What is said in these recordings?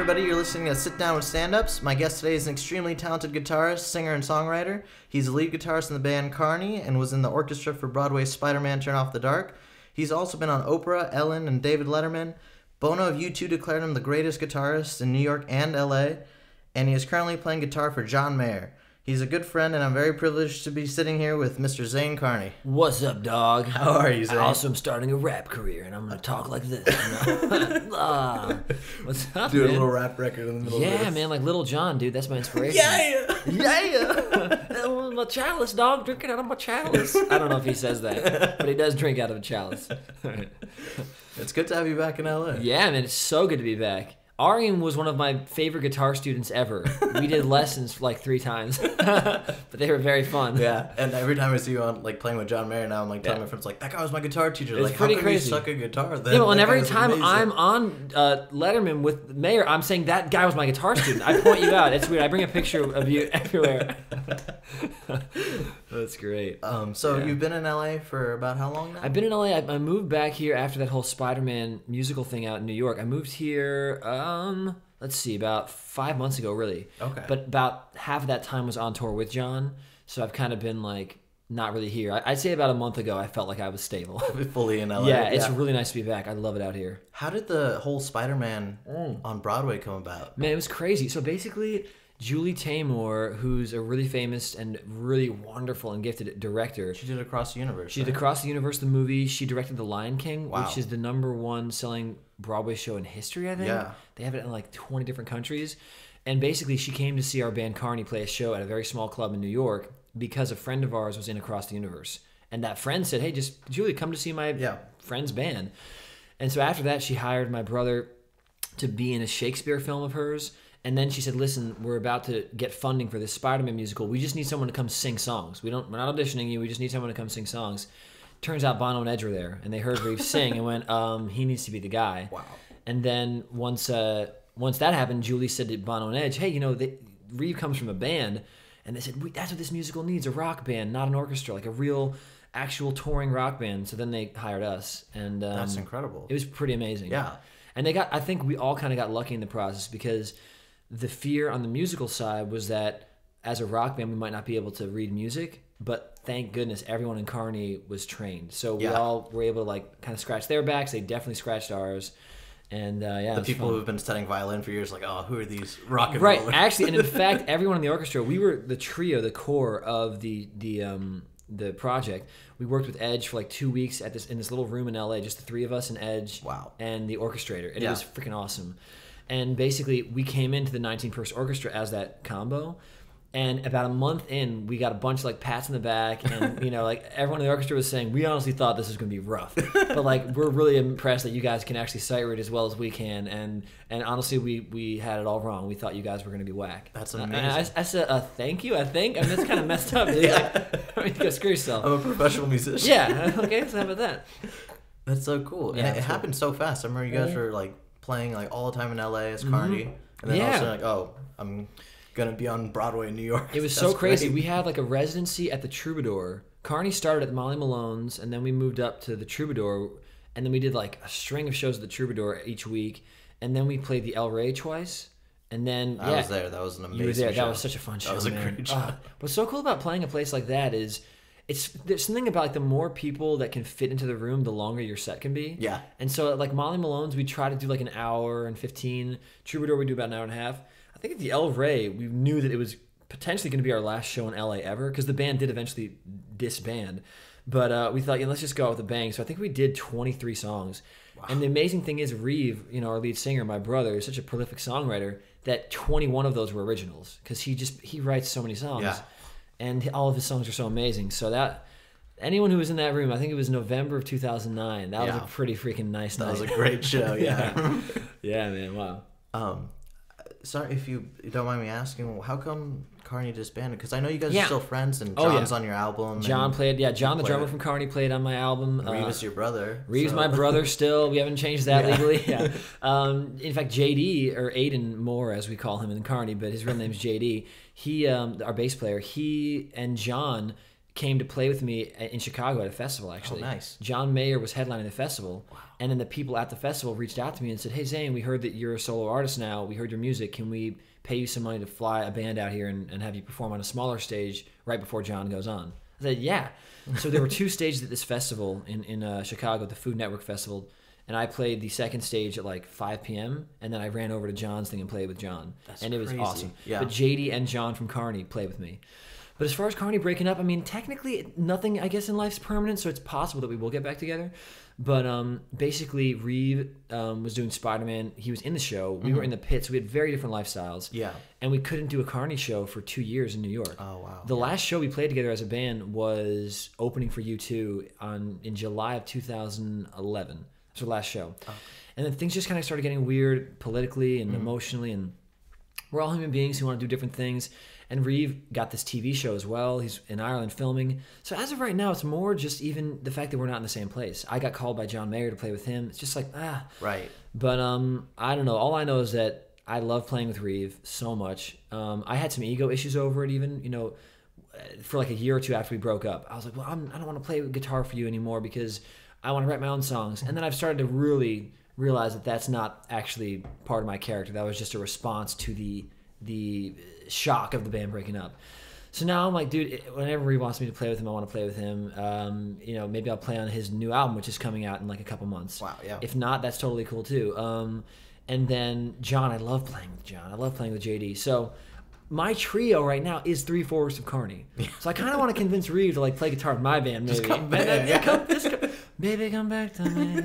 everybody. You're listening to Sit Down with Stand-Ups. My guest today is an extremely talented guitarist, singer, and songwriter. He's a lead guitarist in the band Carney and was in the orchestra for Broadway's Spider-Man Turn Off the Dark. He's also been on Oprah, Ellen, and David Letterman. Bono of U2 declared him the greatest guitarist in New York and LA, and he is currently playing guitar for John Mayer. He's a good friend, and I'm very privileged to be sitting here with Mr. Zane Carney. What's up, dog? How are you, Zane? I also am starting a rap career, and I'm going to talk like this. What's up, Do man? a little rap record in the middle of this. Yeah, man, like Little John, dude. That's my inspiration. Yeah! My chalice, dog, drinking out of my chalice. I don't know if he says that, but he does drink out of a chalice. It's good to have you back in LA. Yeah, man, it's so good to be back. Arian was one of my favorite guitar students ever. We did lessons like 3 times, but they were very fun. Yeah, and every time I see you on like playing with John Mayer now, I'm like telling my friends like that guy was my guitar teacher. It's Like, pretty how crazy. You suck a guitar? Then Yeah, well, and That every guy's time amazing. I'm on Letterman with Mayer, I'm saying that guy was my guitar student. I point you out. It's weird. I bring a picture of you everywhere. That's great. So Yeah. you've been in LA for about how long now? I've been in LA. I moved back here after that whole Spider-Man musical thing out in New York. I moved here, let's see, about 5 months ago, really. Okay. But about half of that time was on tour with John, so I've kind of been like not really here. I'd say about a month ago I felt like I was stable. Fully in LA. Yeah, it's really nice to be back. I love it out here. How did the whole Spider-Man on Broadway come about? Man, it was crazy. So basically, Julie Taymor, who's a really famous and really wonderful and gifted director. She did Across the Universe. She did Across the Universe, the movie. She directed The Lion King, Wow. which is the #1 selling Broadway show in history, I think. Yeah. They have it in like 20 different countries. And basically, she came to see our band Carney play a show at a very small club in New York because a friend of ours was in Across the Universe. And that friend said, hey, just Julie, come to see my friend's band. And so after that, she hired my brother to be in a Shakespeare film of hers. And then she said, listen, we're about to get funding for this Spider-Man musical. We just need someone to come sing songs. We're not auditioning you. We just need someone to come sing songs. Turns out Bono and Edge were there, and they heard Reeve sing and went, he needs to be the guy. Wow. And then once that happened, Julie said to Bono and Edge, hey, Reeve comes from a band. And they said, that's what this musical needs, a rock band, not an orchestra, like a real, actual touring rock band. So then they hired us. And That's incredible. It was pretty amazing. Yeah. And I think we all kind of got lucky in the process because the fear on the musical side was that as a rock band, we might not be able to read music, but thank goodness everyone in Carney was trained. So we all were able to like kind of scratch their backs. They definitely scratched ours. And the people who've been studying violin for years, like, oh, who are these rock and right, rollers? actually, and in fact, everyone in the orchestra, we were the trio, the core of the project. We worked with Edge for like 2 weeks in this little room in LA, just the 3 of us and Edge, and the orchestrator, and it was freaking awesome. And basically, we came into the 19-person orchestra as that combo. And about a month in, we got a bunch of like pats in the back, and like everyone in the orchestra was saying, we honestly thought this was going to be rough, but like we're really impressed that you guys can actually sight read as well as we can. And honestly, we had it all wrong. We thought you guys were going to be whack. That's amazing. And I said, thank you. I think that's kind of messed up. Dude. You go screw yourself. I'm a professional musician. Yeah. Okay. So how about that? That's so cool. Yeah, And it happened so fast. I remember you guys were like playing like all the time in LA as Carney, and then all of a sudden like, oh, I'm gonna be on Broadway in New York. It was so crazy. We had like a residency at the Troubadour. Carney started at Molly Malone's, and then we moved up to the Troubadour, and then we did like a string of shows at the Troubadour each week, and then we played the El Rey twice, and then I was there. That was an amazing. You were there. show. That was such a fun show. That was a man. great show. What's so cool about playing a place like that is there's something about like the more people that can fit into the room, the longer your set can be. Yeah. And so like Molly Malone's, we try to do like an hour and 15. Troubadour, we do about an hour and a half. I think at the El Rey, we knew that it was potentially going to be our last show in LA ever because the band did eventually disband. But we thought, let's just go out with a bang. So I think we did 23 songs. Wow. And the amazing thing is Reeve, our lead singer, my brother, is such a prolific songwriter that 21 of those were originals because he writes so many songs. Yeah. And all of his songs are so amazing. So that anyone who was in that room, I think it was November of 2009. That was a pretty freaking nice night. That was a great show. Yeah. Yeah, man. Wow. Sorry if you don't mind me asking, how come Carney disbanded? Because I know you guys are still friends, and John's on your album. John played, John the drummer from Carney played on my album. Reeve is your brother. Reeve's my brother still. We haven't changed that legally. Yeah. In fact, JD, or Aiden Moore, as we call him in Carney, but his real name's JD. He, our bass player, he and John came to play with me in Chicago at a festival, actually. Oh, nice. John Mayer was headlining the festival. Wow. And then the people at the festival reached out to me and said, hey, Zane, we heard that you're a solo artist now. We heard your music. Can we pay you some money to fly a band out here and have you perform on a smaller stage right before John goes on? I said, yeah. So there were 2 stages at this festival in Chicago, the Food Network Festival. And I played the second stage at like 5 p.m. And then I ran over to John's thing and played with John. And it was awesome. Yeah. But JD and John from Carney played with me. But as far as Carney breaking up, I mean, technically nothing, I guess, in life's permanent, so it's possible that we will get back together. But basically, Reeve was doing Spider-Man. He was in the show. We were in the pits. We had very different lifestyles. Yeah. And we couldn't do a Carney show for 2 years in New York. Oh, wow. The last show we played together as a band was opening for U2 in July of 2011. That's our last show. Oh. And then things just kind of started getting weird politically and emotionally, and we're all human beings who want to do different things. And Reeve got this TV show as well. He's in Ireland filming. So as of right now, it's more just even the fact that we're not in the same place. I got called by John Mayer to play with him. It's just like, Right. But I don't know. All I know is that I love playing with Reeve so much. I had some ego issues over it even, for like a year or 2 after we broke up. I was like, well, I don't want to play guitar for you anymore because I want to write my own songs. And then I've started to really realize that that's not actually part of my character. That was just a response to the shock of the band breaking up. So now I'm like, dude, whenever he wants me to play with him, I want to play with him. Maybe I'll play on his new album, which is coming out in like a couple months. Wow, yeah. If not, that's totally cool too. And then John, I love playing with John. I love playing with JD. So my trio right now is 3/4 of Carney. So I kind of want to convince Reeve to like play guitar with my band. Maybe. Just come back. Baby, come back to me.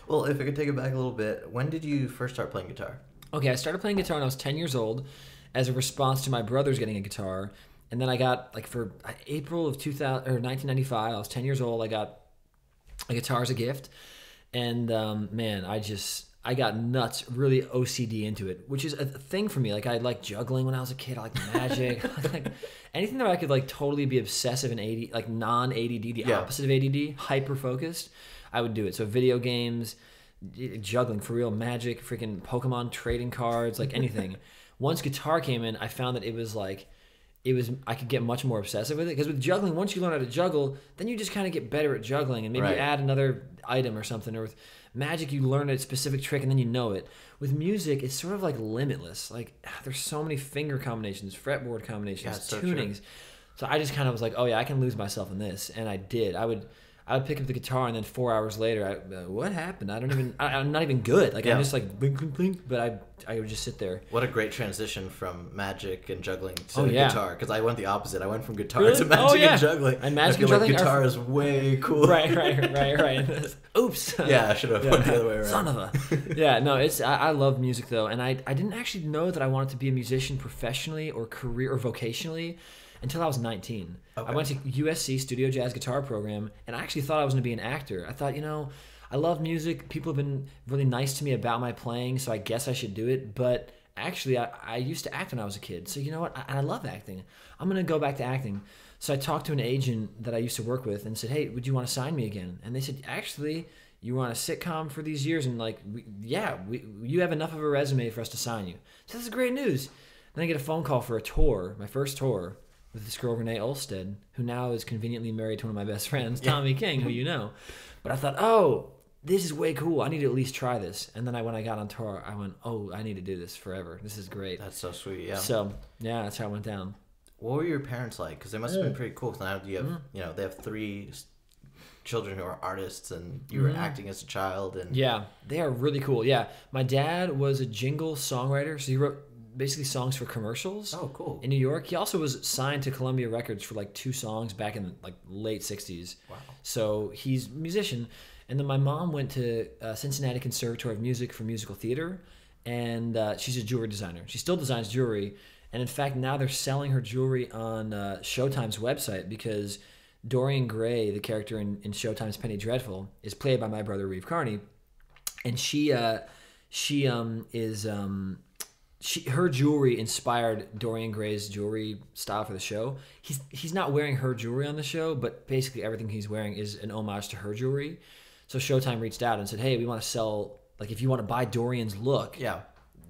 Well, if I could take it back a little bit, when did you first start playing guitar? Okay, I started playing guitar when I was 10 years old as a response to my brothers getting a guitar. And then I got, like, for April of 1995, I was 10 years old, I got a guitar as a gift. And, man, I got nuts, really OCD into it, which is a thing for me. Like, I liked juggling when I was a kid. I liked magic. Like, anything that I could, like, totally be obsessive and AD, like, non-ADD, the opposite of ADD, hyper-focused, I would do it. So video games, juggling for real, magic, freaking Pokemon trading cards, like anything. Once guitar came in, I found that I could get much more obsessive with it, because with juggling, once you learn how to juggle, then you just kind of get better at juggling, and maybe you add another item or something. Or with magic, you learn a specific trick and then you know it. With music, it's sort of like limitless. Like, there's so many finger combinations, fretboard combinations, tunings. So so I just kind of was like, oh yeah, I can lose myself in this, and I did. I would pick up the guitar, and then 4 hours later, what happened? I'm not even good. Like, I'm just like, blink, blink, blink, but I would just sit there. What a great transition from magic and juggling to guitar, because I went the opposite. I went from guitar to magic and juggling. And magic and juggling, guitar is way cooler. Right. Oops. Yeah, I should have went the other way around. Son of a. Yeah, no, I love music, though, and I didn't actually know that I wanted to be a musician professionally or career or vocationally until I was 19. Okay. I went to USC Studio Jazz Guitar Program, and I actually thought I was going to be an actor. I thought, I love music. People have been really nice to me about my playing, so I guess I should do it. But actually, I used to act when I was a kid. So you know what? I love acting. I'm going to go back to acting. So I talked to an agent that I used to work with and said, hey, would you want to sign me again? And they said, actually, you were on a sitcom for these years, and like, you have enough of a resume for us to sign you. So that's great news. Then I get a phone call for a tour, my first tour, with this girl, Renee Olstead, who now is conveniently married to one of my best friends, Tommy King, who you know. But I thought, oh, this is way cool. I need to at least try this. And then when I got on tour, I went, oh, I need to do this forever. This is great. That's so sweet, yeah. So, yeah, that's how it went down. What were your parents like? Because they must have been pretty cool. Because now you have, they have 3 children who are artists, and you were acting as a child. And yeah, they are really cool. Yeah, my dad was a jingle songwriter, so he wrote basically songs for commercials. Oh, cool. In New York. He also was signed to Columbia Records for like 2 songs back in like late 60s. Wow. So he's a musician. And then my mom went to Cincinnati Conservatory of Music for musical theater, and she's a jewelry designer. She still designs jewelry, and in fact now they're selling her jewelry on Showtime's website, because Dorian Gray, the character in Showtime's Penny Dreadful, is played by my brother Reeve Carney, and her jewelry inspired Dorian Gray's jewelry style for the show. He's not wearing her jewelry on the show, but basically everything he's wearing is an homage to her jewelry. So Showtime reached out and said, hey, we want to sell, like, if you want to buy Dorian's look,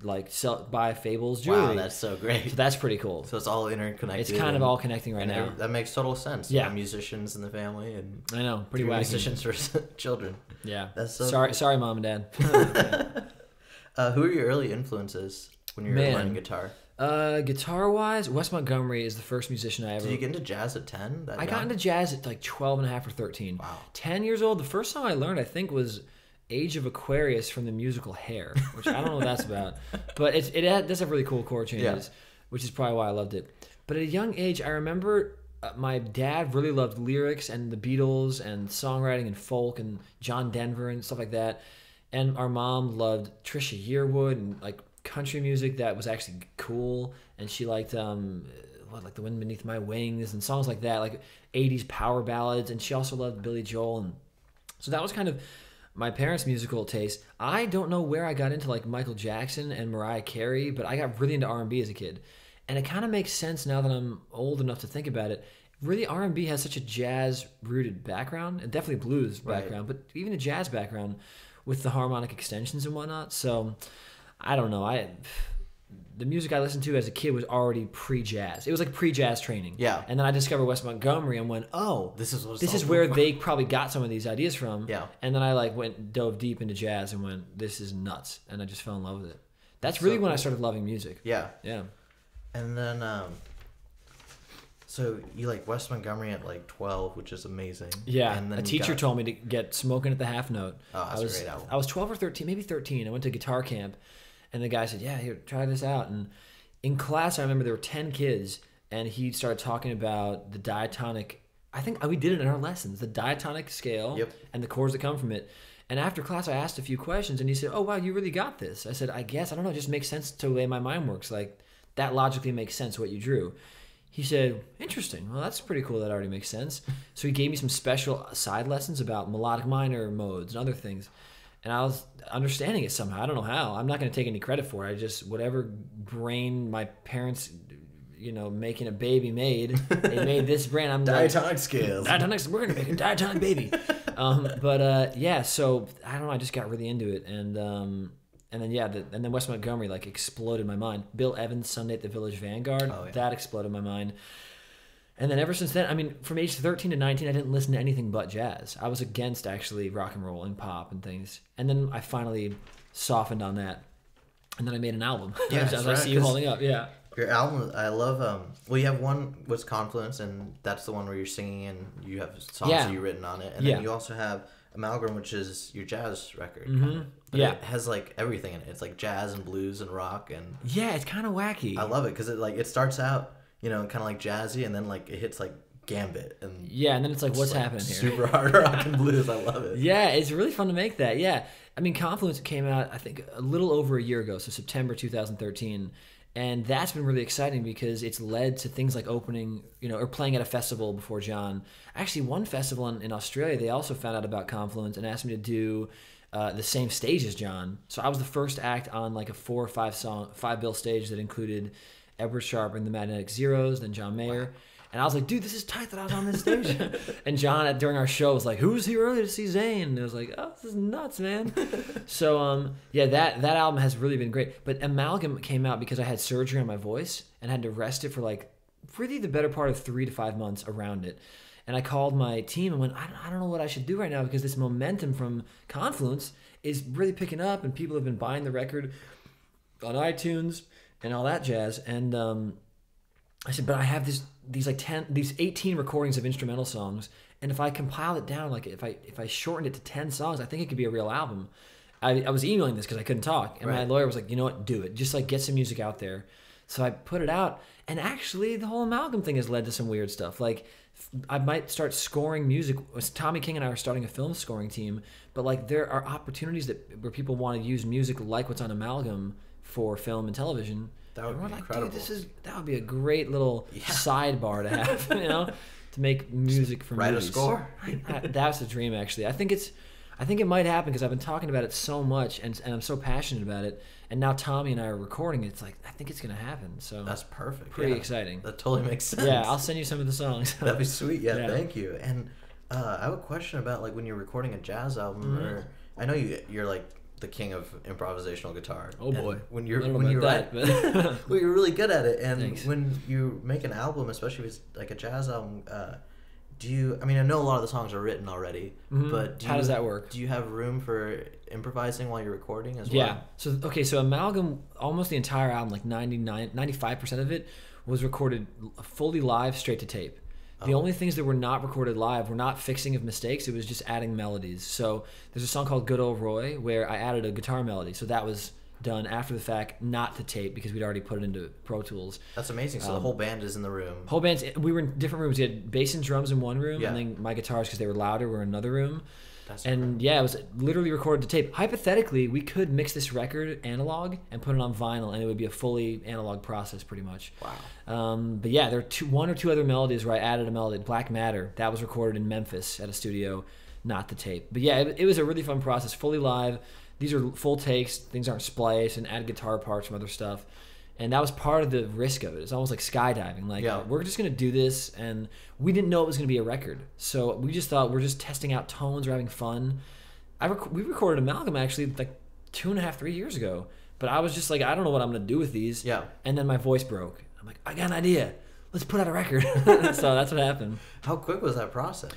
like buy Fables jewelry. Wow, that's so great. So that's pretty cool. So it's all interconnected. It's kind of all connecting right now. That makes total sense. Yeah, musicians in the family, and I know, pretty wacky. Musicians for children. Yeah, that's so sorry, mom and dad. Who are your early influences when you were learning guitar? Guitar-wise, Wes Montgomery is the first musician I ever... Did you get into jazz at 10? I got into jazz at like 12 and a half or 13. Wow. 10 years old, the first song I learned, I think, was Age of Aquarius from the musical Hair, which I don't know what that's about. But it does have really cool chord changes, which is probably why I loved it. But at a young age, I remember my dad really loved lyrics and the Beatles and songwriting and folk and John Denver and stuff like that. And our mom loved Trisha Yearwood and like country music that was actually cool, and she liked like The Wind Beneath My Wings and songs like that, like 80s power ballads, and she also loved Billy Joel, and so that was kind of my parents' musical taste. I don't know where I got into like Michael Jackson and Mariah Carey, but I got really into R&B as a kid, and it kind of makes sense now that I'm old enough to think about it. Really, R&B has such a jazz-rooted background, and definitely blues background, but even a jazz background with the harmonic extensions and whatnot, so I don't know. The music I listened to as a kid was already pre-jazz. It was like pre-jazz training. Yeah. And then I discovered Wes Montgomery and went, oh, this is where they probably got some of these ideas from. Yeah. And then I like dove deep into jazz and went, this is nuts. And I just fell in love with it. That's really when I started loving music. Yeah. Yeah. And then, so you like Wes Montgomery at like 12, which is amazing. Yeah. And then a teacher told me to get Smoking at the Half Note. Oh, that's a great album. I was 12 or 13, maybe 13. I went to guitar camp. And the guy said, yeah, here, try this out. And in class, I remember there were 10 kids, and he started talking about the diatonic. I think we did it in our lessons, the diatonic scale and the chords that come from it. And after class, I asked a few questions, and he said, oh, wow, you really got this. I said, I guess. I don't know. It just makes sense to the way my mind works. Like, that logically makes sense, what you drew. He said, interesting. Well, that's pretty cool. That already makes sense. So he gave me some special side lessons about melodic minor modes and other things. And I was understanding it somehow. I don't know how. I'm not going to take any credit for it. I just, whatever brain my parents, making a baby made, they made this brain. I'm diatonic scales. Diatonic, we're going to make a diatonic baby. Yeah, so I don't know. I just got really into it. And then Wes Montgomery like exploded my mind. Bill Evans' Sunday at the Village Vanguard, that exploded my mind. And then ever since then, I mean, from age 13 to 19, I didn't listen to anything but jazz. I was against, actually, rock and roll and pop and things. And then I finally softened on that. And then I made an album. Yeah, as I see you holding up, yeah. Your album, I love, you have one was Confluence, and that's the one where you're singing and you have songs that you've written on it. And then you also have Amalgam, which is your jazz record. Mm-hmm. But it has, like, everything in it. It's, like, jazz and blues and rock. And yeah, it's kind of wacky. I love it because it starts out, kind of like jazzy, and then like it hits like Gambit, and and then it's like, what's happening here? Super hard rock and blues. I love it. Yeah, it's really fun to make that. Yeah, I mean, Confluence came out I think a little over a year ago, so September 2013, and that's been really exciting because it's led to things like opening, or playing at a festival before John. Actually, one festival in Australia, they also found out about Confluence and asked me to do the same stage as John. So I was the first act on like a 4 or 5 bill stage that included Edward Sharpe and the Magnetic Zeros, then John Mayer. Wow. And I was like, dude, this is tight that I was on this stage. And John, during our show, was like, who was here early to see Zane? And I was like, oh, this is nuts, man. So, that album has really been great. But Amalgam came out because I had surgery on my voice and had to rest it for like really the better part of 3 to 5 months around it. And I called my team and went, I don't know what I should do right now because this momentum from Confluence is really picking up and people have been buying the record on iTunes and all that jazz. And I said, but I have these 18 recordings of instrumental songs, and if I compile it down, like if I shortened it to 10 songs, I think it could be a real album. I was emailing this because I couldn't talk, and my lawyer was like, you know what, do it. Just like get some music out there. So I put it out, and actually the whole Amalgam thing has led to some weird stuff. Like I might start scoring music. Tommy King and I are starting a film scoring team, but like there are opportunities where people want to use music like what's on Amalgam for film and television. That would be incredible. Dude, that would be a great little sidebar to have, to make music for movies. Write a score. That's a dream, actually. I think it might happen because I've been talking about it so much and I'm so passionate about it. And now Tommy and I are recording it. It's like, I think it's going to happen. So that's perfect. Pretty exciting. That totally makes sense. Yeah, I'll send you some of the songs. That'd be sweet. Yeah, thank you. And I have a question about like when you're recording a jazz album, or I know you're like the king of improvisational guitar. Oh boy, when you're right, well, you're really good at it. And Thanks. when you make an album, especially if it's like a jazz album, do you? I mean, I know a lot of the songs are written already, but how does that work? Do you have room for improvising while you're recording as well? Yeah. So Amalgam, almost the entire album, like 95% of it was recorded fully live, straight to tape. The only things that were not recorded live were not fixing of mistakes. It was just adding melodies. So there's a song called Good Old Roy where I added a guitar melody. So that was done after the fact, not to tape, because we'd already put it into Pro Tools. That's amazing. So the whole band is in the room. We were in different rooms. We had bass and drums in one room, and then my guitars, because they were louder, were in another room. That's incredible. Yeah, it was literally recorded to tape. Hypothetically, we could mix this record analog and put it on vinyl, and it would be a fully analog process, pretty much. Wow. But yeah, there are one or two other melodies where I added a melody. Black Matter, that was recorded in Memphis at a studio, not the tape. But yeah, it was a really fun process, fully live. These are full takes. Things aren't spliced, and add guitar parts from other stuff. And that was part of the risk of it. It's almost like skydiving. Like, we're just going to do this, and we didn't know it was going to be a record. So we just thought we're just testing out tones, we're having fun. We recorded Amalgam, actually, like 2.5, 3 years ago. But I was just like, I don't know what I'm going to do with these. Yeah. And then my voice broke. I'm like, I got an idea. Let's put out a record. So that's what happened. How quick was that process?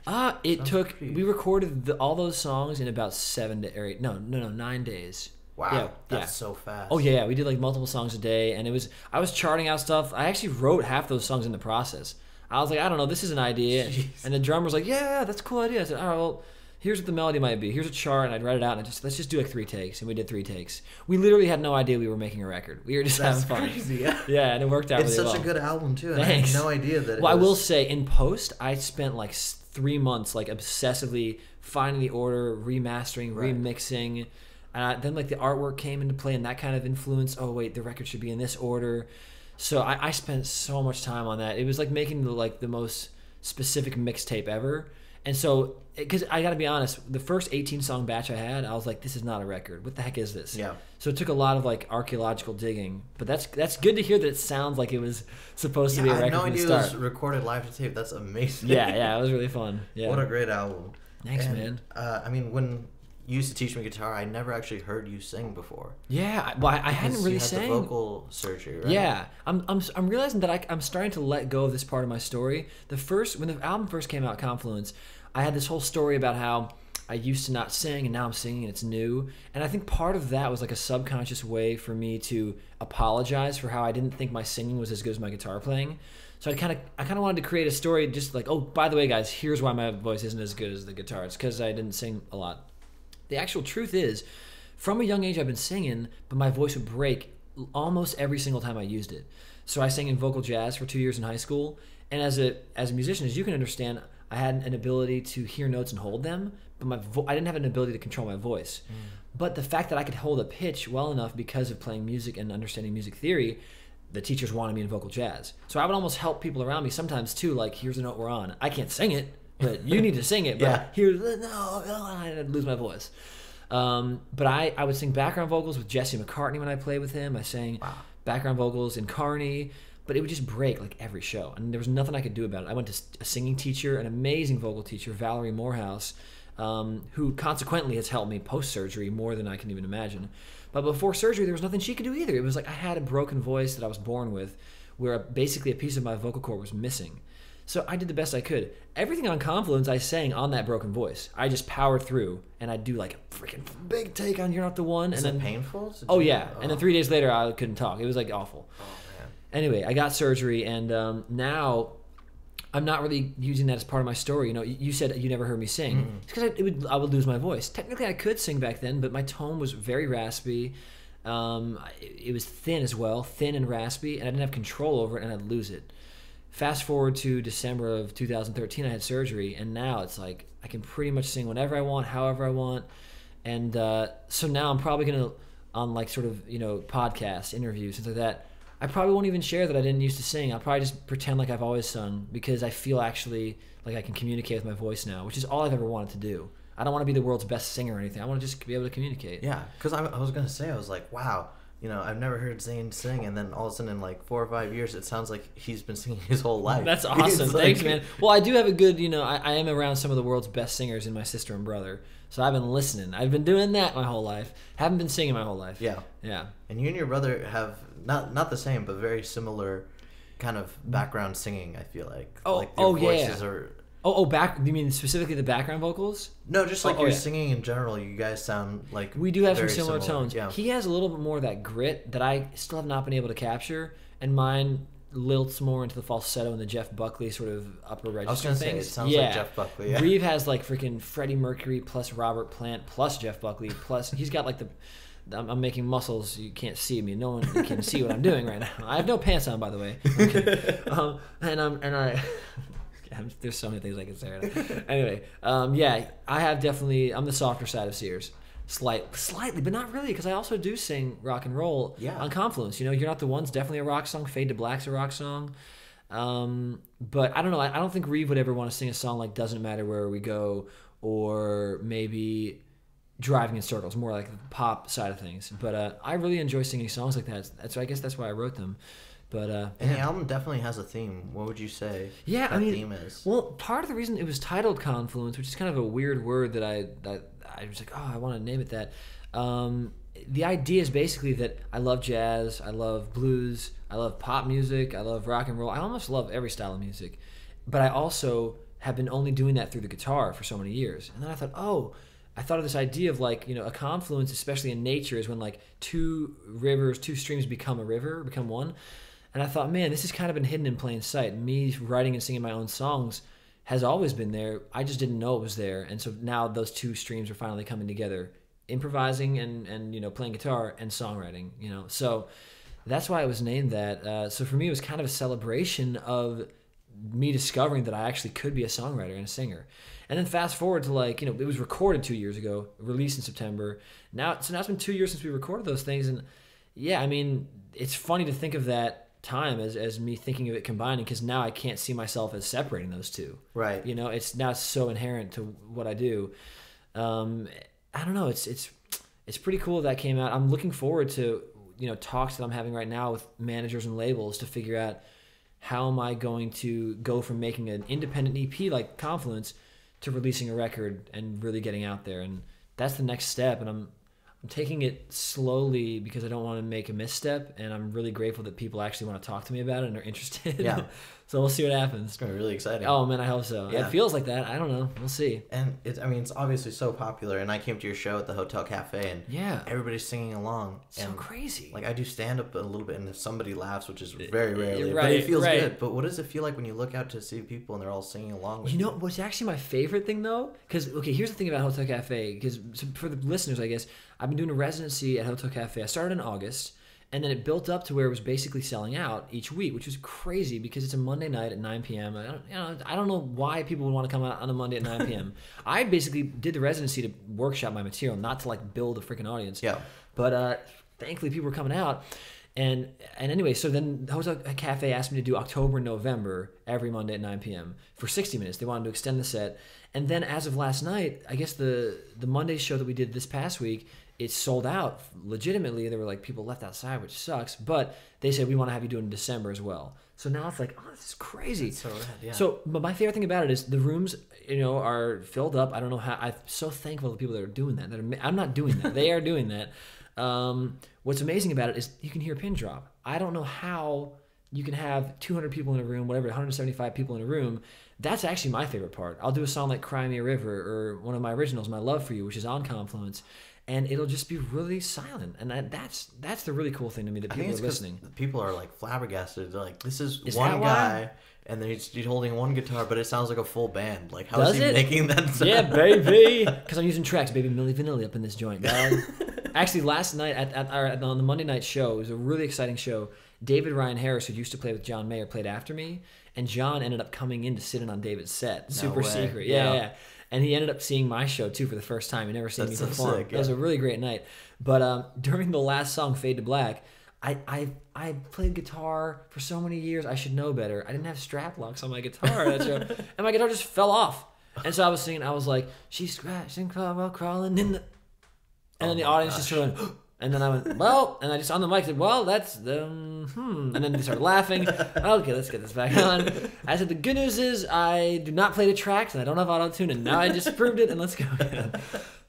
We recorded all those songs in about 9 days. Wow, that's so fast. Oh yeah, we did like multiple songs a day, and I was charting out stuff. I actually wrote half those songs in the process. I was like, I don't know, this is an idea. Jeez. And the drummer's like, yeah, that's a cool idea. I said, all right, well, here's what the melody might be. Here's a chart, and I'd write it out, and let's just do like 3 takes, and we did 3 takes. We literally had no idea we were making a record. We were just having fun. Crazy. Yeah, and it worked out really well. It's such a good album too. And Thanks. I had no idea that. I will say, in post, I spent like 3 months like obsessively finding the order, remastering, remixing. Then like the artwork came into play, and that kind of influenced. Oh wait, the record should be in this order. So I spent so much time on that. It was like making the most specific mixtape ever. And so, because I got to be honest, the first 18-song batch I had, I was like, this is not a record. What the heck is this? Yeah. So it took a lot of like archaeological digging, but that's good to hear that it sounds like it was supposed to be a record. I had no from the idea start. it was recorded live to tape. That's amazing. Yeah, it was really fun. Yeah. What a great album. Thanks, man. I mean, when you used to teach me guitar, I never actually heard you sing before. Yeah, well, I hadn't really sang. You had the vocal surgery, right? Yeah, I'm realizing that I'm starting to let go of this part of my story. When the album first came out, Confluence, I had this whole story about how I used to not sing, and now I'm singing, and it's new. And I think part of that was like a subconscious way for me to apologize for how I didn't think my singing was as good as my guitar playing. So I kind of wanted to create a story, just like, oh, by the way, guys, here's why my voice isn't as good as the guitar. It's because I didn't sing a lot. The actual truth is, from a young age I've been singing, but my voice would break almost every single time I used it. So I sang in vocal jazz for 2 years in high school, and as a musician, as you can understand, I had an ability to hear notes and hold them, but I didn't have an ability to control my voice. But the fact that I could hold a pitch well enough because of playing music and understanding music theory, the teachers wanted me in vocal jazz. So I would almost help people around me sometimes too, like, here's a note we're on. I can't sing it, but you need to sing it. But I'd lose my voice. But I would sing background vocals with Jesse McCartney when I played with him. I sang background vocals in Carney, but it would just break like every show, and there was nothing I could do about it. I went to a singing teacher, an amazing vocal teacher, Valerie Morehouse, who consequently has helped me post-surgery more than I can even imagine. But before surgery, there was nothing she could do either. It was like I had a broken voice that I was born with, where basically a piece of my vocal cord was missing. So I did the best I could. Everything on Confluence, I sang on that broken voice. I just powered through, and I'd do like a freaking big take on You're Not the One. Is it painful? And then 3 days later, I couldn't talk. It was like awful. Oh, man. Anyway, I got surgery, and now I'm not really using that as part of my story. You know, you said you never heard me sing. Mm-hmm. It's because I would lose my voice. Technically, I could sing back then, but my tone was very raspy. It was thin as well, thin and raspy, and I didn't have control over it, and I'd lose it. Fast forward to December of 2013, I had surgery, and now it's like I can pretty much sing whenever I want, however I want. And so now I'm probably going to, on like sort of, podcasts, interviews, things like that, I probably won't even share that I didn't used to sing. I'll probably just pretend like I've always sung, because I feel actually like I can communicate with my voice now, which is all I've ever wanted to do. I don't want to be the world's best singer or anything. I want to just be able to communicate. Yeah, because I was going to say, I was like, wow, I've never heard Zane sing, and then all of a sudden in like 4 or 5 years, it sounds like he's been singing his whole life. That's awesome. Thanks, man. Well, I do have a good, I am around some of the world's best singers in my sister and brother. So I've been listening. I've been doing that my whole life. Haven't been singing my whole life. Yeah. Yeah. And you and your brother have not the same, but very similar kind of background singing, I feel like. Like your voices are... You mean specifically the background vocals? No, just like your singing in general. You guys sound like we do have some similar tones. Yeah. He has a little bit more of that grit that I still have not been able to capture, and mine lilts more into the falsetto and the Jeff Buckley sort of upper register. I was gonna say it sounds like Jeff Buckley. Yeah. Reeve has like freaking Freddie Mercury plus Robert Plant plus Jeff Buckley plus he's got like the. I'm making muscles. You can't see me. No one can see what I'm doing right now. I have no pants on, by the way. There's so many things I can say right now. Anyway, I have definitely. I'm the softer side of Sears, slightly, but not really, because I also do sing rock and roll on Confluence. You're Not the One's definitely a rock song. Fade to Black's a rock song. But I don't know. I don't think Reeve would ever want to sing a song like Doesn't Matter Where We Go, or maybe Driving in Circles, more like the pop side of things. But I really enjoy singing songs like that. I guess that's why I wrote them. But and the album definitely has a theme. What would you say? Yeah, that theme is? Well, part of the reason it was titled Confluence, which is kind of a weird word that I was like, I want to name it that. The idea is basically that I love jazz, I love blues, I love pop music, I love rock and roll. I almost love every style of music, but I also have been only doing that through the guitar for so many years. And then I thought, I thought of this idea of like, a confluence, especially in nature, is when like two streams become one. And I thought, man, this has kind of been hidden in plain sight. Me writing and singing my own songs has always been there. I just didn't know it was there. And so now those two streams are finally coming together, improvising and playing guitar and songwriting, So that's why it was named that. So for me, it was kind of a celebration of me discovering that I actually could be a songwriter and a singer. And then fast forward to it was recorded 2 years ago, released in September. Now it's been 2 years since we recorded those things. And yeah, I mean, it's funny to think of that time as me thinking of it combining, because now I can't see myself as separating those two. Right. It's now so inherent to what I do. I don't know. It's pretty cool that came out. I'm looking forward to talks that I'm having right now with managers and labels to figure out how am I going to go from making an independent EP like Confluence to releasing a record and really getting out there. And that's the next step. And I'm taking it slowly because I don't want to make a misstep, and I'm really grateful that people actually want to talk to me about it and are interested. Yeah. So we'll see what happens. It's going to be really exciting. Oh, man, I hope so. Yeah. It feels like that. I don't know. We'll see. And it's obviously so popular, and I came to your show at the Hotel Cafe, and everybody's singing along. It's so crazy. Like, I do stand up a little bit, and if somebody laughs, which is very rarely, right, but it feels good. But what does it feel like when you look out to see people and they're all singing along with you? What's actually my favorite thing, though? Because, here's the thing about Hotel Cafe. Because for the listeners, I guess, I've been doing a residency at Hotel Cafe. I started in August. And then it built up to where it was basically selling out each week, which was crazy because it's a Monday night at 9 p.m. I don't know why people would want to come out on a Monday at 9 p.m. I basically did the residency to workshop my material, not to build a freaking audience. Yeah. But thankfully people were coming out. And anyway, so then the Hotel Cafe asked me to do October and November every Monday at 9 p.m. for 60 minutes. They wanted to extend the set. And then as of last night, I guess the Monday show that we did this past week, it sold out legitimately. There were people left outside, which sucks. But they said, we want to have you do it in December as well. So now it's this is crazy. That's so rad, yeah. So, but my favorite thing about it is the rooms, are filled up. I don't know how. I'm so thankful to the people that are doing that. I'm not doing that. They are doing that. What's amazing about it is you can hear a pin drop. I don't know how you can have 200 people in a room, whatever, 175 people in a room. That's actually my favorite part. I'll do a song like Cry Me a River or one of my originals, My Love for You, which is on Confluence. And it'll just be really silent, and that's the really cool thing to me that people are listening. People are flabbergasted. They're like, "This is one guy, and then he's holding one guitar, but it sounds like a full band. Like, how is he making that sound?" Yeah, baby. Because I'm using tracks, baby. Milli Vanilli up in this joint, dog. Actually, last night on the Monday night show, it was a really exciting show. David Ryan Harris, who used to play with John Mayer, played after me, and John ended up coming in to sit in on David's set. Super secret, yeah. And he ended up seeing my show, too, for the first time. He never seen me perform. Sick, yeah. It was a really great night. But during the last song, Fade to Black, I played guitar for so many years. I should know better. I didn't have strap locks on my guitar that show. And my guitar just fell off. And so I was singing. I was like, she's scratching while crawling in the... And then the audience just sort of... And then I went, well, and I just on the mic said, well, that's the, And then they started laughing. Okay, let's get this back on. I said, the good news is I do not play the tracks and I don't have auto-tune, and now I just proved it, and let's go again.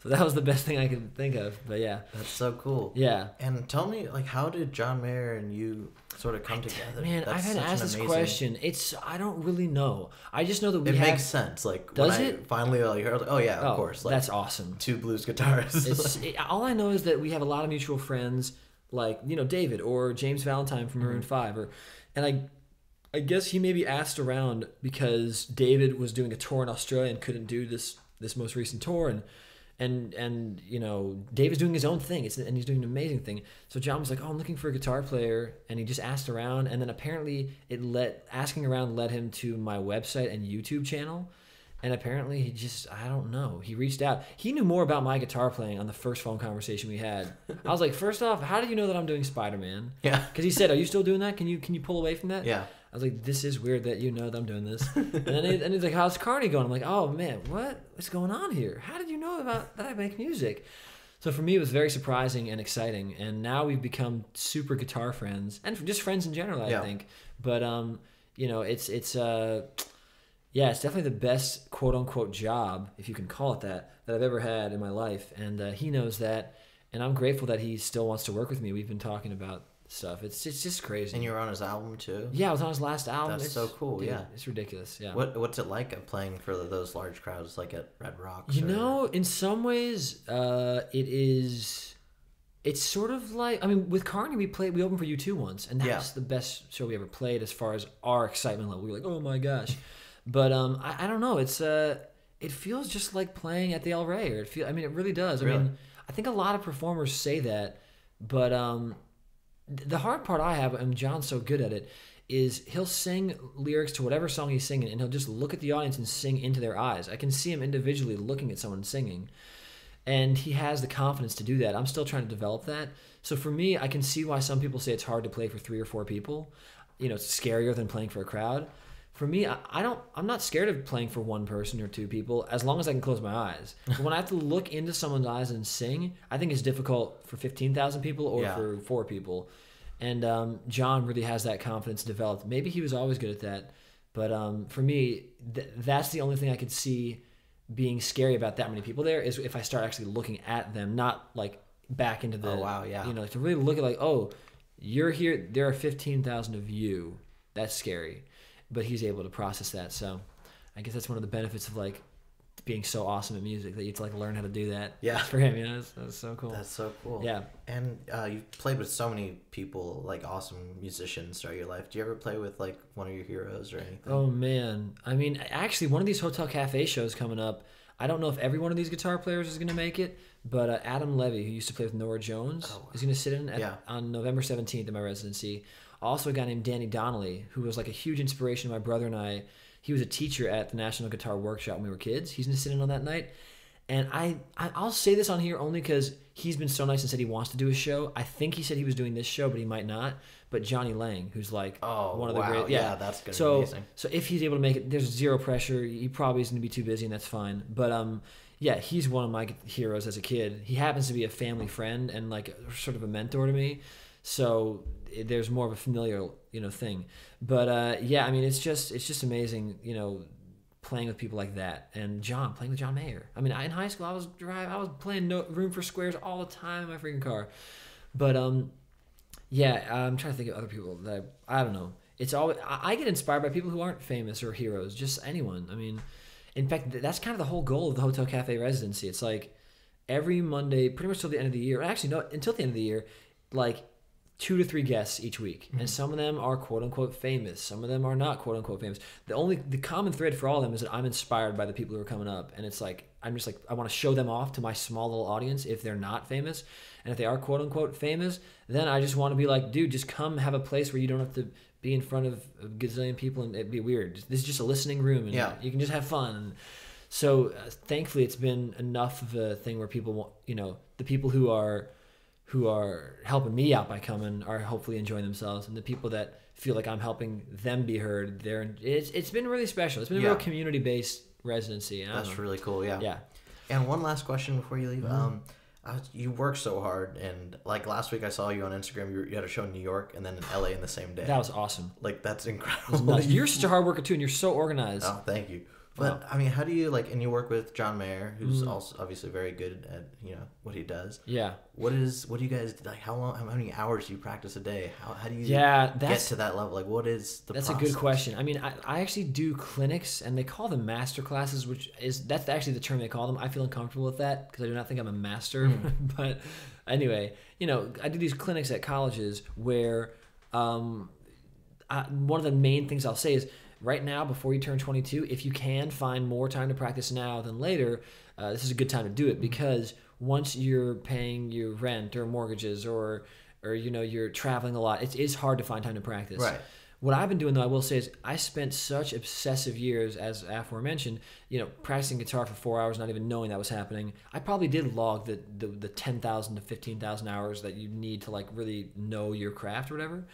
So that was the best thing I could think of. But yeah. That's so cool. Yeah. And tell me, like, how did John Mayer and you sort of come together? Man, I've had to ask this question. I don't really know. I just know that it makes sense. Like, when I finally heard, like, oh yeah, of course. Like, that's awesome. 2 blues guitarists. All I know is that we have a lot of mutual friends, like, David or James Valentine from Maroon 5, and I guess he maybe asked around because David was doing a tour in Australia and couldn't do this most recent tour, and David's doing his own thing, and he's doing an amazing thing. So John was like, oh, I'm looking for a guitar player, and he just asked around, and then apparently asking around led him to my website and YouTube channel, and apparently I don't know, he reached out. He knew more about my guitar playing on the first phone conversation we had. I was like, first off, how did you know that I'm doing Spider-Man? Yeah. Because he said, are you still doing that? Can you pull away from that? Yeah. I was like, this is weird that you know that I'm doing this. And then he's like, how's Carney going? I'm like, oh man, what's going on here? How did you know about that I make music? So for me, it was very surprising and exciting. And now we've become super guitar friends, and just friends in general, I think. But it's definitely the best quote unquote job, if you can call it that I've ever had in my life. And he knows that, and I'm grateful that he still wants to work with me. We've been talking about stuff. It's just crazy. And you were on his album too? Yeah, I was on his last album. That's so cool. Dude, yeah, it's ridiculous. Yeah. What's it like playing for those large crowds, like at Red Rocks? In some ways, it's sort of like, I mean, with Carney, we opened for U2 once, and that was the best show we ever played as far as our excitement level. We were like, oh my gosh. But I don't know. It feels just like playing at the El Rey. It really does. Really? I mean, I think a lot of performers say that, but the hard part I have, and John's so good at it, is he'll sing lyrics to whatever song he's singing, and he'll just look at the audience and sing into their eyes. I can see him individually looking at someone singing, and he has the confidence to do that. I'm still trying to develop that. So for me, I can see why some people say it's hard to play for 3 or 4 people. It's scarier than playing for a crowd. For me, I'm not scared of playing for 1 person or 2 people, as long as I can close my eyes. But when I have to look into someone's eyes and sing, I think it's difficult for 15,000 people or for 4 people. And John really has that confidence developed. Maybe he was always good at that, but for me, that's the only thing I could see being scary about that many people there, is if I start actually looking at them, not like back into the, to really look at like, oh, you're here, there are 15,000 of you. That's scary. But he's able to process that. So I guess that's one of the benefits of like being so awesome at music, that you have to like learn how to do that. Yeah. For him, that's so cool. That's so cool. Yeah. And you've played with so many people, like awesome musicians throughout your life. Do you ever play with like one of your heroes or anything? Oh man. I mean, actually one of these Hotel Cafe shows coming up, I don't know if every one of these guitar players is going to make it, but Adam Levy, who used to play with Nora Jones, is going to sit in on November 17th in my residency. Also a guy named Danny Donnelly, who was like a huge inspiration to my brother and I. He was a teacher at the National Guitar Workshop when we were kids. He's going to sit in on that night. And I'll say this on here only because he's been so nice and said he wants to do a show. I think he said he was doing this show, but he might not. But Johnny Lang, who's like one of the great... Yeah, that's going to be amazing. So if he's able to make it, there's zero pressure. He probably is going to be too busy, and that's fine. But he's one of my heroes as a kid. He happens to be a family friend and like sort of a mentor to me. So there's more of a familiar, thing. But I mean, it's just amazing, playing with people like that. And playing with John Mayer. I mean, in high school, I was playing Room for Squares all the time in my freaking car. But I'm trying to think of other people that I don't know. It's always, I get inspired by people who aren't famous or heroes, just anyone. I mean, in fact, that's kind of the whole goal of the Hotel Cafe residency. It's like every Monday, pretty much till the end of the year. Actually, no, until the end of the year, like 2 to 3 guests each week, and some of them are quote unquote famous, some of them are not quote unquote famous. The common thread for all of them is that I'm inspired by the people who are coming up, and it's like I want to show them off to my small little audience if they're not famous, and if they are quote unquote famous, then I just want to be like, dude, just come have a place where you don't have to be in front of a gazillion people and it'd be weird. This is just a listening room, and you can just have fun. And so thankfully, it's been enough of a thing where people, the people who are helping me out by coming are hopefully enjoying themselves, and the people that feel like I'm helping them be heard, it's been really special. It's been a real community-based residency. That's really cool. Yeah. Yeah. And one last question before you leave. You work so hard, and like last week I saw you on Instagram. You had a show in New York and then in LA in the same day. That was awesome. Like that's incredible. You're such a hard worker too, and you're so organized. Oh, thank you. But I mean, how do you like? And you work with John Mayer, who's also obviously very good at what he does. Yeah. What do you guys like? How many hours do you practice a day? How do you get to that level? Like, what is the? That's process? a good question. I mean, I actually do clinics, and they call them master classes, that's actually the term they call them. I feel uncomfortable with that because I do not think I'm a master. But anyway, I do these clinics at colleges where one of the main things I'll say is, right now, before you turn 22, if you can find more time to practice now than later, this is a good time to do it, because once you're paying your rent or mortgages or you're traveling a lot, it is hard to find time to practice. Right. What I've been doing, though, I will say, is I spent such obsessive years, as aforementioned, practicing guitar for 4 hours, not even knowing that was happening. I probably did log the 10,000 to 15,000 hours that you need to like really know your craft or whatever.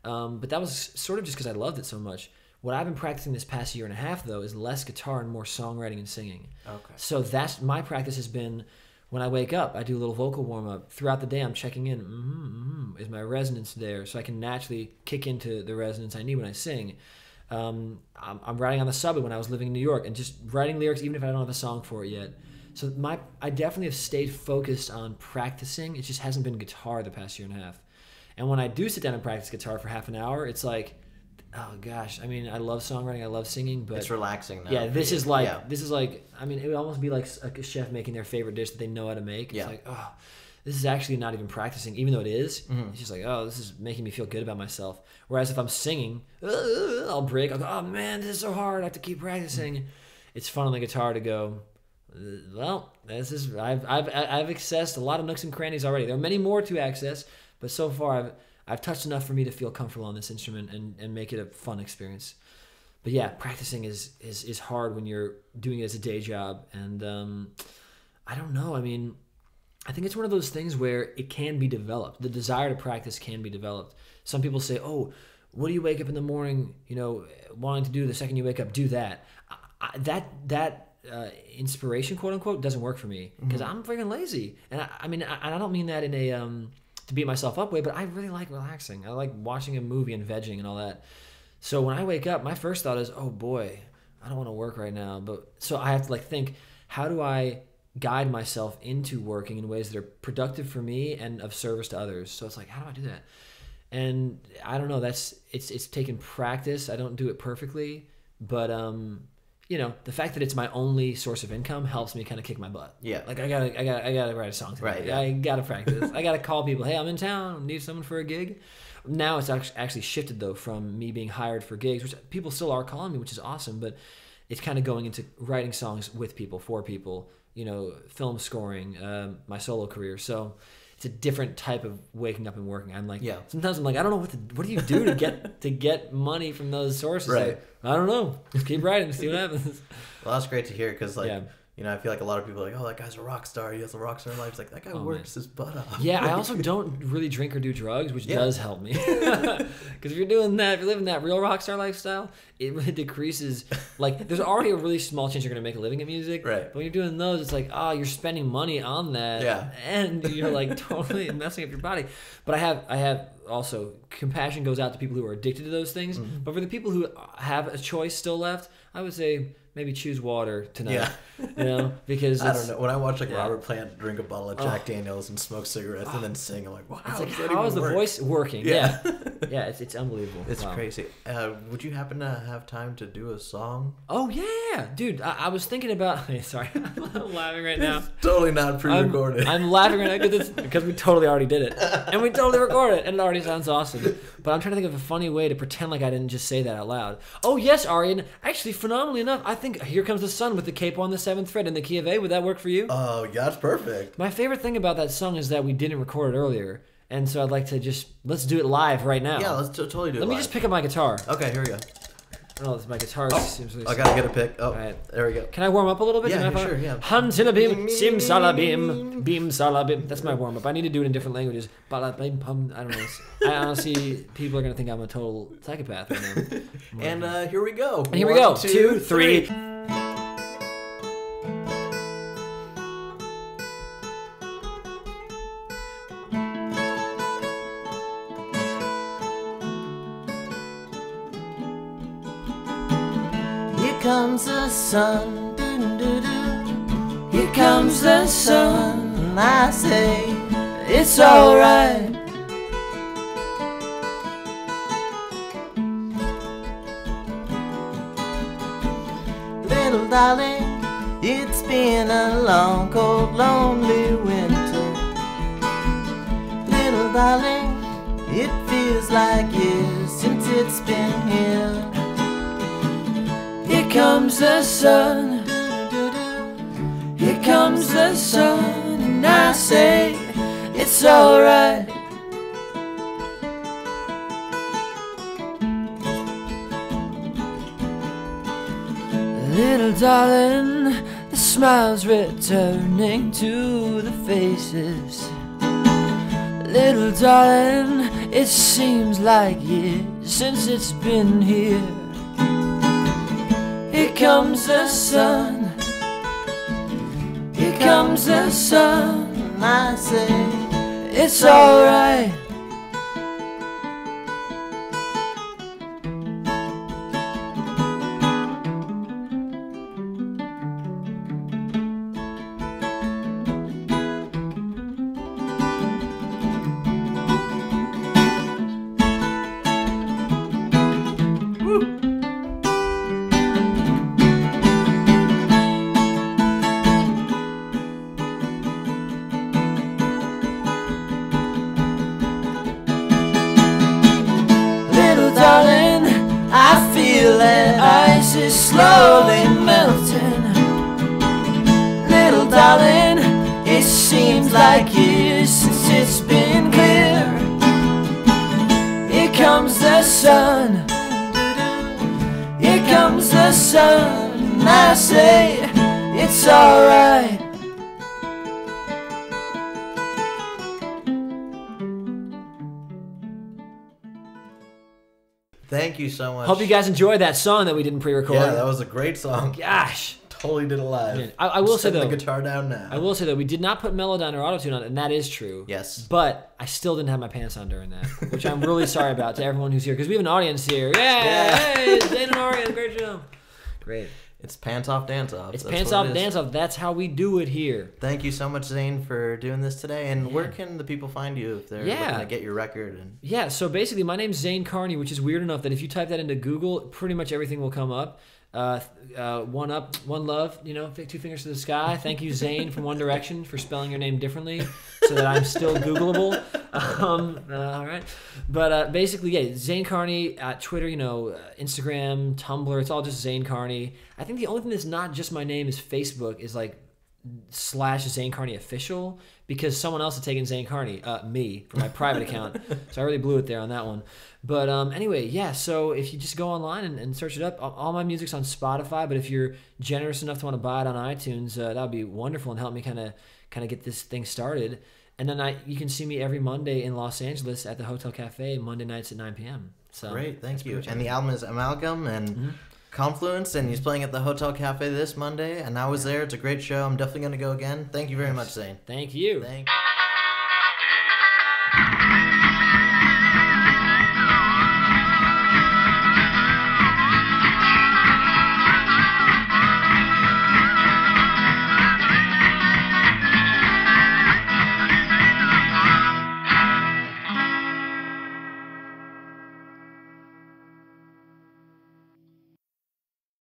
But that was sort of just because I loved it so much. What I've been practicing this past year and a half, though, is less guitar and more songwriting and singing. Okay. So that's my practice has been, when I wake up, I do a little vocal warm-up. Throughout the day, I'm checking in. Is my resonance there? So I can naturally kick into the resonance I need when I sing. I'm writing on the subway when I was living in New York and just writing lyrics even if I don't have a song for it yet. So I definitely have stayed focused on practicing. It just hasn't been guitar the past year and a half. And when I do sit down and practice guitar for half an hour, it's like, oh gosh, I mean, I love songwriting, I love singing, but it's relaxing now. Yeah, this is like, I mean, it would almost be like a chef making their favorite dish that they know how to make. It's like, oh, this is actually not even practicing, even though it is. It's just like, oh, this is making me feel good about myself. Whereas if I'm singing, I'll break. I'll go, oh man, this is so hard. I have to keep practicing. It's fun on the guitar to go, well, I've accessed a lot of nooks and crannies already. There are many more to access, but so far I've touched enough for me to feel comfortable on this instrument and make it a fun experience. But yeah, practicing is hard when you're doing it as a day job. And I don't know. I mean, I think it's one of those things where it can be developed. The desire to practice can be developed. Some people say, oh, what do you wake up in the morning, wanting to do the second you wake up? Do that. That inspiration, quote unquote, doesn't work for me because I'm freaking lazy. And I mean, I don't mean that in a... to beat myself up way, but I really like relaxing. I like watching a movie and vegging and all that. So when I wake up, my first thought is, oh boy, I don't want to work right now. But so I have to think, how do I guide myself into working in ways that are productive for me and of service to others? So it's like, how do I do that? And I don't know, it's taken practice. I don't do it perfectly, but the fact that it's my only source of income helps me kind of kick my butt. Yeah. Like I gotta write a song today. Right. Yeah. I gotta practice. I gotta call people. Hey, I'm in town. Need someone for a gig. Now it's actually shifted though from me being hired for gigs, which people still are calling me, which is awesome. But it's kind of going into writing songs with people, for people. Film scoring, my solo career. So it's a different type of waking up and working. I'm like, sometimes I'm like, I don't know what do you do to get money from those sources? Right. Like, I don't know. Just keep writing, see what happens. Well, that's great to hear because I feel like a lot of people are like, oh, that guy's a rock star. He has a rock star life. It's like, that guy works his butt off. Yeah, I also don't really drink or do drugs, which does help me. Because if you're doing that, if you're living that real rock star lifestyle, it really decreases. Like, there's already a really small chance you're going to make a living at music. Right. But when you're doing those, it's like, oh, you're spending money on that. Yeah. And you're like totally messing up your body. But I have also, compassion goes out to people who are addicted to those things. Mm-hmm. But for the people who have a choice still left, I would say maybe choose water tonight. Yeah. Because I don't know. When I watch Robert Plant drink a bottle of Jack Daniels and smoke cigarettes and then sing, I'm like, wow, it's like, how is the voice working? Yeah. Yeah, it's unbelievable. It's crazy. Would you happen to have time to do a song? Oh, yeah. Dude, I was thinking about... Sorry, I'm laughing right now. It's totally not pre-recorded. I'm laughing right now because we totally already did it. And we totally recorded it, and it already sounds awesome. But I'm trying to think of a funny way to pretend like I didn't just say that out loud. Oh, yes, Arian. Actually, phenomenally enough, I think Here Comes the Sun with the capo on the 7th fret in the key of A. Would that work for you? Oh, yeah, that's perfect. My favorite thing about that song is that we didn't record it earlier. And so I'd like to let's do it live right now. Yeah, let's totally do it Let me just pick up my guitar. Okay, here we go. Oh, my guitar seems really I gotta get a pick. Oh, right. There we go. Can I warm up a little bit? Yeah, sure, yeah. Huntilabim, sim salabim, bim salabim. That's my warm up. I need to do it in different languages. Balabim pum. I don't know. I honestly, people are gonna think I'm a total psychopath right now. And here we go. And here we go. 2, 3. Here comes the sun, doo-doo-doo. Here comes the sun, and I say it's alright. Little darling, it's been a long, cold, lonely winter. Little darling, it feels like years since it's been here. Here comes the sun, here comes the sun, and I say it's alright. Little darling, the smile's returning to the faces. Little darling, it seems like years since it's been here. Here comes the sun, here comes the sun, and I say it's alright. Darling, I feel that ice is slowly melting. Little darling, it seems like years since it's been clear. Here comes the sun, here comes the sun, and I say it's alright. Thank you so much. Hope you guys enjoyed that song that we didn't pre-record. Yeah, that was a great song. Gosh. Totally did it live. Man, I will say, though. The guitar down now. I will say, though, we did not put Melodyne or Autotune on it, and that is true. Yes. But I still didn't have my pants on during that, which I'm really sorry about to everyone who's here, because we have an audience here. Yeah. Hey, Zane and Arian, great job. Great. It's pants off, dance off. It's pants off, dance off. That's how we do it here. Thank you so much, Zane, for doing this today. And where can the people find you if they're looking to get your record? Yeah, so basically my name's Zane Carney, which is weird enough that if you type that into Google, pretty much everything will come up. One up, one love, you know, two fingers to the sky. Thank you, Zane from One Direction, for spelling your name differently so that I'm still Googleable. All right. But basically, yeah, Zane Carney at Twitter, you know, Instagram, Tumblr, it's all just Zane Carney. I think the only thing that's not just my name is Facebook is like /Zane Carney official, because someone else had taken Zane Carney, me, for my private account. So I really blew it there on that one. But anyway, yeah, so if you just go online and search it up, all my music's on Spotify, but if you're generous enough to want to buy it on iTunes, that would be wonderful and help me kind of get this thing started. And then you can see me every Monday in Los Angeles at the Hotel Cafe, Monday nights at 9 p.m. So great, thank you. And the album is Amalgam and Confluence, and he's playing at the Hotel Cafe this Monday, and I was there. It's a great show. I'm definitely going to go again. Thank you very much, Zane. Thank you. Thank you.